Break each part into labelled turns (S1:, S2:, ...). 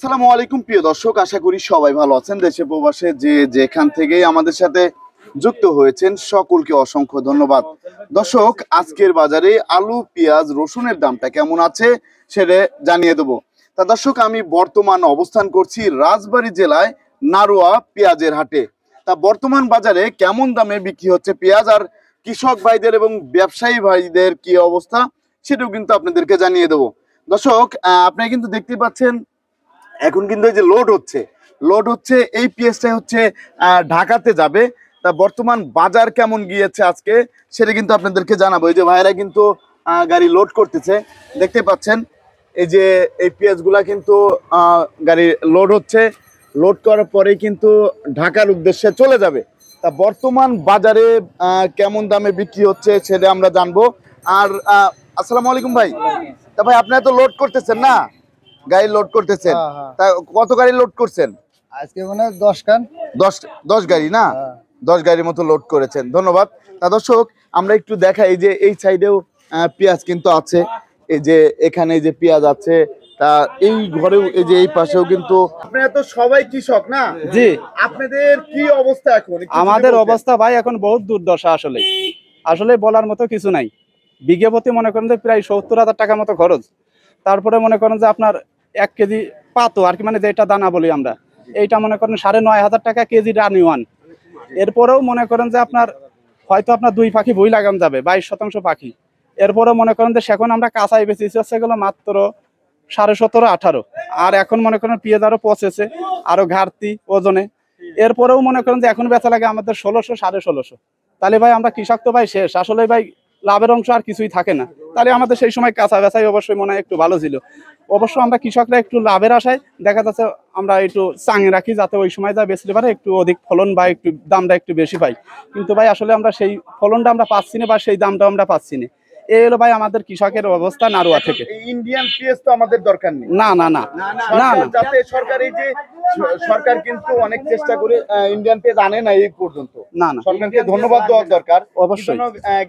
S1: আসসালামু আলাইকুম প্রিয় দর্শক, আশা করি সবাই ভালো আছেন। দেশে প্রবাসে যে যেখান থেকেই আমাদের সাথে যুক্ত হয়েছেন সকলকে অসংখ্য ধন্যবাদ। দর্শক, আজকের বাজারে আলু, পেঁয়াজ, রসুনের দামটা কেমন আছে সেটা জানিয়ে দেবো। তা দর্শক, আমি বর্তমান অবস্থান করছি রাজবাড়ী জেলায় নারোয়া পেঁয়াজের হাটে। তা বর্তমান বাজারে কেমন দামে বিক্রি হচ্ছে পেঁয়াজ, আর কৃষক ভাইদের এবং ব্যবসায়ী ভাইদের কি অবস্থা সেটাও কিন্তু আপনাদেরকে জানিয়ে দেবো। দর্শক, আপনারা কিন্তু দেখতে পাচ্ছেন এখন কিন্তু এই যে লোড হচ্ছে এই পেঁয়াজটা হচ্ছে ঢাকাতে যাবে। তা বর্তমান বাজার কেমন গিয়েছে আজকে সেটা কিন্তু আপনাদেরকে জানাবো। এই যে ভাইরা কিন্তু গাড়ি লোড করতেছে, দেখতে পাচ্ছেন। এই যে এই পেঁয়াজগুলা কিন্তু গাড়ি লোড হচ্ছে, লোড করার পরে কিন্তু ঢাকার উদ্দেশ্যে চলে যাবে। তা বর্তমান বাজারে কেমন দামে বিক্রি হচ্ছে সেটা আমরা জানবো। আর আসসালামু আলাইকুম ভাই। তা ভাই, আপনারা তো লোড করতেছেন না, গাড়ি লোড করতেছেন? তা কত গাড়ি লোড করছেন
S2: আজকে মানে 10 কান
S1: 10 গাড়ি না? 10 গাড়ির মতো লোড করেছেন, ধন্যবাদ। তা দর্শক, আমরা একটু দেখাই, এই যে এই সাইডেও পেঁয়াজ কিন্তু আছে। এই যে এখানে যে পেঁয়াজ আছে, তা এই ঘরেও, এই যে এই পাশেও কিন্তু। আপনারা তো সবাই কৃষক না?
S3: জি।
S1: আপনাদের কি অবস্থা এখন?
S3: আমাদের অবস্থা ভাই এখন বহুত দুর্দশা। আসলে বলার মতো কিছু নাই। বিঘে প্রতি মনে করেন যে প্রায় 70,000 টাকা মতো খরচ। তারপরে মনে করেন যে আপনার 1 কেজি পাতো আর কি, মানে যেটা দানা বলি আমরা, এইটা মনে করেন 9,500 টাকা কেজি রানি ওয়ান। এরপরেও মনে করেন যে আপনার হয়তো আপনার 2 পাখি বই লাগানো যাবে, 22% পাখি। এরপরেও মনে করেন যে এখন আমরা কাঁচাই বেশি হচ্ছে গেলো মাত্র 17.5 18। আর এখন মনে করেন পেঁয়াজ আরো পচেছে, আরো ঘাটতি ওজনে। এরপরেও মনে করেন যে এখন বেচা লাগে আমাদের 1600 1650। তাহলে ভাই আমরা কৃষক তো ভাই শেষ। আসলে ভাই লাভের অংশ আর কিছুই থাকে না। তাহলে আমাদের সেই সময় কাঁচা বেচাই অবশ্যই মনে হয় একটু ভালো ছিল। অবশ্য আমরা কৃষকরা একটু লাভের আশায় দেখা যাচ্ছে আমরা একটু চাঙে রাখি, যাতে ওই সময় যা বেচতে পারে একটু অধিক ফলন বা একটু দামটা একটু বেশি পাই। কিন্তু ভাই আসলে আমরা সেই ফলনটা আমরা পাচ্ছি না, বা সেই দামটা আমরা পাচ্ছি না। এই হলো ভাই আমাদের কৃষকের অবস্থা নারোয়া থেকে।
S1: ইন্ডিয়ান পেঁয়াজ তো আমাদের দরকার নেই।
S3: না না না না না,
S1: যাতে সরকার, এই যে সরকার কিন্তু অনেক চেষ্টা করে ইন্ডিয়ান পেঁয়াজ আনে না এই পর্যন্ত।
S3: না না,
S1: সরকারকে ধন্যবাদ দেওয়ার দরকার
S3: অবশ্যই।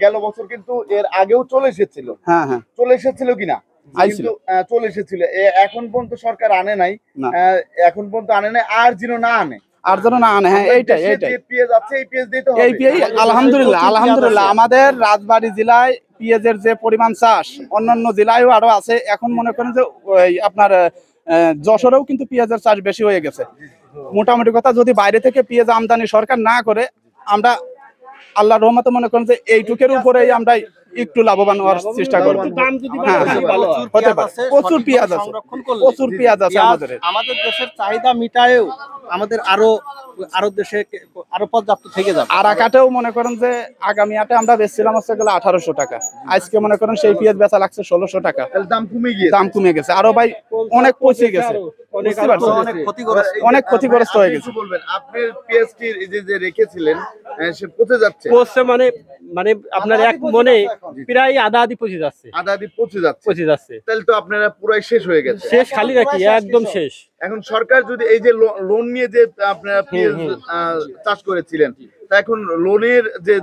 S1: গেল বছর কিন্তু এর আগেও চলে এসেছিল।
S3: হ্যাঁ হ্যাঁ,
S1: চলে এসেছিল কিনা?
S3: আইছিল।
S1: কিন্তু চলে এসেছিল। এখন পর্যন্ত সরকার আনে নাই।
S3: না।
S1: এখন পর্যন্ত আনে নাই, আর যেন না আনে।
S3: আর যেন না আনে। হ্যাঁ, এইটাই
S1: যে পেঁয়াজ আছে এই পেঁয়াজ দিতে হবে।
S3: এই পেঁয়াজ আলহামদুলিল্লাহ আমাদের রাজবাড়ী জেলায় পেঁয়াজের যে পরিমাণ চাষ, অন্যান্য জেলায়ও আরো আছে। এখন মনে করেন যে ওই আপনার যশোরেও কিন্তু পেঁয়াজের চাষ বেশি হয়ে গেছে। মোটামুটি কথা, যদি বাইরে থেকে পেঁয়াজ আমদানি সরকার না করে, আমরা আল্লাহর রহমতে মনে করেন যে এইটুকের উপরেই আমরা একটু লাভবান হওয়ার চেষ্টা করবো। প্রচুর পেঁয়াজ আছে, প্রচুর পেঁয়াজ আছে
S2: আমাদের দেশের চাহিদা মিটায়েও আমাদের আরো দেশে আরো পর্যাপ্ত থেকে যাবে।
S3: আর আকাটেও মনে করেন যে আগামী হাটে আমরা বেচছিলাম হচ্ছে গেলে 1800 টাকা। আজকে মনে করেন সেই পেঁয়াজ বেচা লাগছে 1600 টাকা। দাম কমে গেছে আরো ভাই, অনেক পচে গেছে, অনেক ক্ষতিগ্রস্ত হয়ে গেছে।
S1: আপনার পেঁয়াজ কি যে রেখেছিলেন সে পচে যাচ্ছে?
S2: পচছে মানে আপনার এক মনে প্রায় আধা আধি পচে যাচ্ছে।
S1: পচে যাচ্ছে। তাহলে তো আপনারা পুরাই শেষ হয়ে গেছে।
S2: শেষ, খালি রাখি একদম শেষ।
S1: এখন সরকার যদি এই যে লোন নিয়ে যে আপনারা পেঁয়াজ চাষ করেছিলেন, তা এখন লোনের যে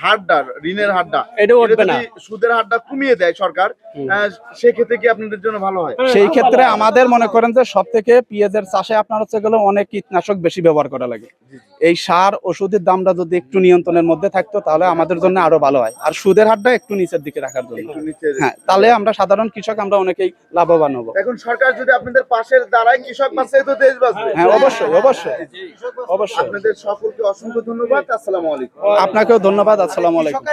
S1: হারটা, ঋণের হারটা,
S2: এটা উঠবে না,
S1: সুদের হারটা কমিয়ে দেয় সরকার, সেক্ষেত্রে কি আপনাদের জন্য ভালো হয়?
S3: সেই ক্ষেত্রে আমাদের মনে করেন যে সব থেকে পেঁয়াজের চাষে আপনার হচ্ছে গেলে অনেক কীটনাশক বেশি ব্যবহার করা লাগে। এই সার ওষুধের দামটা যদি একটু নিয়ন্ত্রণের মধ্যে থাকতো তাহলে আমাদের জন্য আরো ভালো হয়। আর সুদের হারটা একটু নিচের দিকে রাখার জন্য, হ্যাঁ, তাহলে আমরা সাধারণ কৃষক আমরা অনেকেই লাভবান হবো।
S1: এখন সরকার যদি আপনাদের পাশের দাঁড়ায়, কৃষক বাঁচে তো দেশ বাঁচবে।
S3: হ্যাঁ, অবশ্যই অবশ্যই অবশ্যই।
S1: আপনাদের সকলকে অসংখ্য ধন্যবাদ। আসসালামু আলাইকুম।
S3: আপনাকেও ধন্যবাদ। আসসালামু আলাইকুম।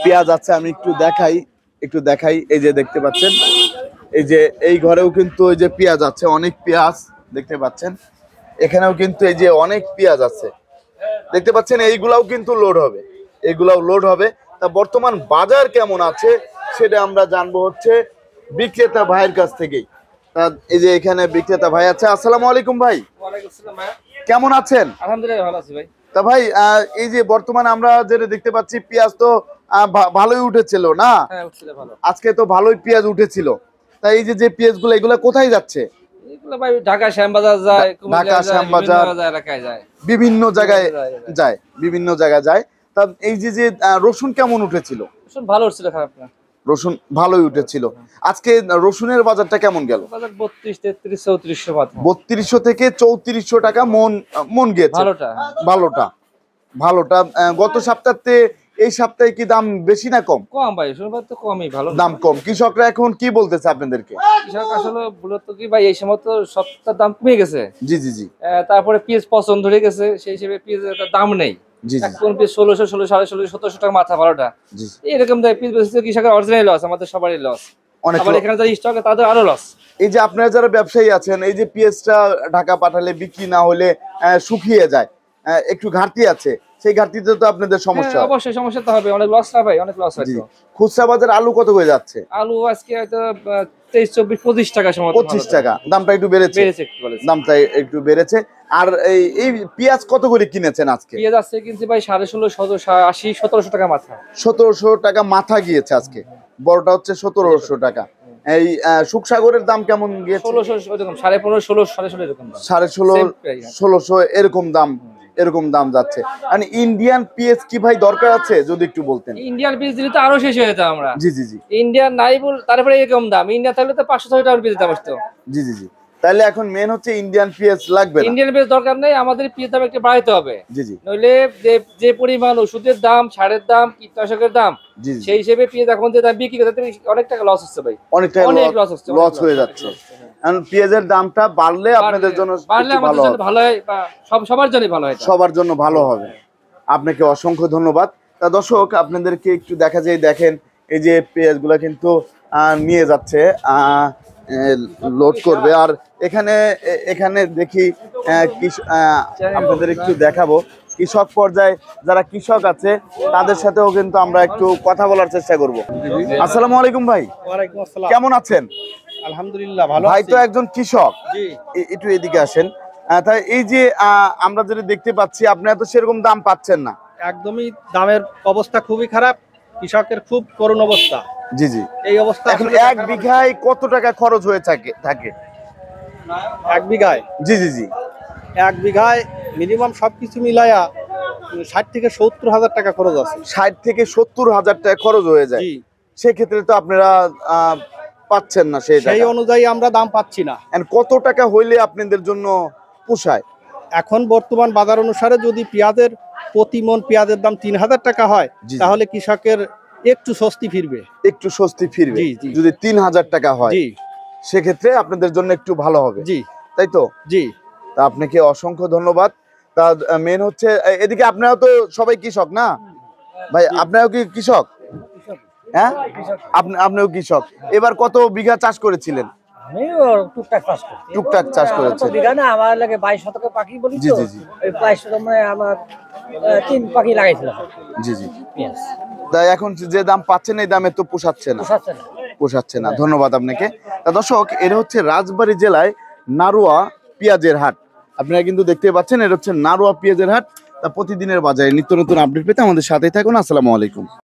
S1: পেঁয়াজ আছে, আমি একটু দেখাই। এই যে দেখতে পাচ্ছেন, এই যে এই ঘরেও কিন্তু এই যে পেঁয়াজ আছে, অনেক পেঁয়াজ দেখতে পাচ্ছেন। এখানেও কিন্তু এই যে অনেক পেঁয়াজ আছে দেখতে পাচ্ছেন। এইগুলাও কিন্তু লোড হবে। তা বর্তমান বাজার কেমন আছে সেটা আমরা জানবো হচ্ছে বিক্রেতা ভাইয়ের কাছ থেকেই। তা এই যে এখানে বিক্রেতা ভাই আছে। আসসালামু আলাইকুম ভাই। কেমন আছেন?
S2: আলহামদুলিল্লাহ ভালো আছি ভাই।
S1: তা ভাই, এই যে বর্তমানে আমরা যেটা দেখতে পাচ্ছি, পেঁয়াজ তো ভালোই উঠেছিল না?
S2: হ্যাঁ, উঠছিল ভালো।
S1: আজকে তো ভালোই পেঁয়াজ উঠেছিল। তাই এই যে পেঁয়াজগুলো, এগুলো কোথায় যাচ্ছে?
S2: এগুলো ভাই ঢাকা শ্যামবাজার যায়,
S1: ঢাকা শ্যামবাজার,
S2: এলাকায় যায়,
S1: বিভিন্ন জায়গায় যায়। তা এই যে রসুন কেমন উঠেছিল?
S2: রসুন ভালো উঠছিল, খারাপ না।
S1: রসুন ভালোই উঠেছিল। আজকে রসুনের বাজারটা কেমন গেল?
S4: বাজার 32, 33, 3400 মাত্র।
S1: 3200 থেকে 3400 টাকা মন গিয়েছে।
S4: ভালোটা।
S1: ভালোটা ভালোটা গত সপ্তাহে এই সপ্তাহে কি দাম বেশি না কম?
S4: কম ভাই, শুনবার তো কমই, ভালো
S1: দাম কম। কৃষকরা এখন কি বলতেছে আপনাদেরকে?
S4: কৃষক আসলে মূলত কি ভাই, এই সময় তো সবটার দাম কমে গেছে।
S1: জি জি জি
S4: তারপরে পেঁয়াজ পছন্দ ধরে গেছে, সেই হিসেবে পেঁয়াজের দাম নেই।
S1: জি জি
S4: এখন পেঁয়াজ 1600, 1600, 1700 টাকা মাথা, ভালোটা।
S1: জি
S4: এরকম দেয় পেঁয়াজ বেশি, কৃষকের অরিজিনাল লস, আমাদের সবারই লস।
S1: অনেক
S4: আবার এখানে যারা স্টকে তাদের আরো লস।
S1: এই যে আপনারা যারা ব্যবসায়ী আছেন, এই যে পেঁয়াজটা ঢাকা পাঠালে বিক্রি না হলে শুকিয়ে যায়, একটু ঘাটতি আছে, সেই ঘাটতিতে তো আপনাদের সমস্যা হয়।
S4: অবশ্যই সমস্যা তো হবে, অনেক লস না ভাই, অনেক লস হয়
S1: জি
S4: তো।
S1: খুচরা বাজার আলু কত হয়ে যাচ্ছে?
S4: আলু আজকে হয়তো 23, 24, 25 টাকা সময়
S1: 25 টাকা দামটা একটু বেড়েছে।
S4: বেড়েছে একটু বলেছে।
S1: দামটা একটু বেড়েছে। আর এই পেঁয়াজ কত করে কিনেছেন আজকে?
S4: পেঁয়াজ আছে কিন্তু ভাই 1650, 80, 1700 টাকা মাথা।
S1: 1700 টাকা মাথা গিয়েছে আজকে। বড়টা হচ্ছে 1700 টাকা। এই শুকসাগরের দাম কেমন গিয়েছে?
S4: 1600 এরকম, 15.5, 16, 16.5 এরকম দাম।
S1: 16.5
S4: Same price,
S1: 1600 এরকম দাম যাচ্ছে। মানে ইন্ডিয়ান পেঁয়াজ কি ভাই দরকার আছে, যদি একটু বলতেন।
S4: ইন্ডিয়ান পিস দিলে তো আরো শেষ হয়ে যেত আমরা।
S1: জি জি জি
S4: ইন্ডিয়ান নাই বল, তারপরে এরকম দাম। ইন্ডিয়া থাকলে তো 500 টাকার পিস দাম আসতো।
S1: জি জি জি তাহলে এখন মেন হচ্ছে ইন্ডিয়ান পেঁয়াজ লাগবে না।
S4: ইন্ডিয়ান পিস দরকার নেই, আমাদের পিস দাম একটু বাড়াইতে হবে।
S1: জি জি
S4: নইলে যে পরিমাণ ওষুধের দাম, সারের দাম, কীটনাশকের দাম,
S1: জি জি
S4: সেই হিসেবে পেঁয়াজ এখন যে দাম বিক্রি করতে অনেক টাকা লস হচ্ছে ভাই।
S1: অনেকটা
S4: অনেক লস হচ্ছে,
S1: লস হয়ে যাচ্ছে। এখন পেঁয়াজের দামটা বাড়লে আপনাদের জন্য
S4: বাড়লে
S1: একটু
S4: আমাদের
S1: ভালো
S4: জন্য
S1: হবে।
S4: ভালো হয়, বা সবার জন্য ভালো হয় এটা।
S1: সবার জন্য ভালো হবে। আপনাকে অসংখ্য ধন্যবাদ। তা দর্শক আপনাদেরকে একটু দেখা যায়, দেখেন এই যে পেঁয়াজগুলো কিন্তু নিয়ে যাচ্ছে, লোড করবে। আর এখানে দেখি আপনাদের একটু দেখাবো কৃষক পর্যায়ে যারা কৃষক আছে তাদের সাথেও কিন্তু আমরা একটু কথা বলার চেষ্টা করব। আসসালামু আলাইকুম ভাই,
S2: ওয়ালাইকুম আসসালাম।
S1: কেমন আছেন?
S2: আলহামদুলিল্লাহ ভালো
S1: ভাই
S2: আছি।
S1: তো একজন কৃষক,
S2: জি
S1: একটু এদিকে আসেন। তাই এই যে আমরা যেটা দেখতে পাচ্ছি আপনারা তো সেরকম দাম পাচ্ছেন না।
S2: একদমই দামের অবস্থা খুবই খারাপ, কৃষকের খুব করুণ অবস্থা।
S1: জি জি
S2: এই অবস্থা
S1: এখন
S2: আসলে
S1: এক বিঘায় কত টাকা খরচ হয়ে থাকে?
S2: এক বিঘায়
S1: জি জি জি
S2: এক বিঘায় মিনিমাম সবকিছু মিলায়া 60 থেকে 70 হাজার টাকা খরচ আছে।
S1: 60 থেকে 70 হাজার টাকা খরচ হয়ে যায়।
S2: জি
S1: সেক্ষেত্রে তো আপনারা পাচ্ছেন না সেই
S2: সেই
S1: টাকা।
S2: অনুযায়ী আমরা দাম পাচ্ছি না।
S1: And কত টাকা হইলে আপনাদের জন্য পোষায়?
S2: এখন বর্তমান বাজার অনুসারে যদি পেঁয়াজের প্রতি মন পেঁয়াজের দাম 3000 টাকা হয়,
S1: জি, জি।
S2: তাহলে কৃষকের একটু স্বস্তি ফিরবে।
S1: একটু স্বস্তি ফিরবে।
S2: জি, জি।
S1: যদি 3000 টাকা হয়
S2: জি
S1: সেক্ষেত্রে আপনাদের জন্য একটু ভালো হবে,
S2: জি
S1: তাই তো?
S2: জি
S1: তা আপনাকে অসংখ্য ধন্যবাদ। তা মেন হচ্ছে এদিকে আপনারাও তো সবাই কৃষক না ভাই? আপনারাও কি কৃষক? হ্যাঁ, আপনিও কৃষক। এবার কত বিঘা চাষ করেছিলেন?
S5: আমিও টুকটাক চাষ করি।
S1: টুকটাক চাষ
S5: কত
S1: করেছেন।
S5: বিঘা না, আমার লাগে 22 শতকে পাখি বলি
S1: জি,
S5: তো।
S1: জি, জি।
S5: ওই 22 শতক মানে আমার 3 পাখি লাগাইছিলাম
S1: জি জি
S5: পেঁয়াজ।
S1: তাই এখন যে দাম পাচ্ছেন এই দামে তো পোষাচ্ছে না।
S5: পোষাচ্ছে না।
S1: পোষাচ্ছে না। ধন্যবাদ আপনাকে। তা দর্শক, এটা হচ্ছে রাজবাড়ী জেলায় নারোয়া পেঁয়াজের হাট। আপনারা কিন্তু দেখতে পাচ্ছেন এটা হচ্ছে নারোয়া পেঁয়াজের হাট। তা প্রতিদিনের বাজারে নিত্য নতুন আপডেট পেতে আমাদের সাথেই থাকুন। আসসালামু আলাইকুম।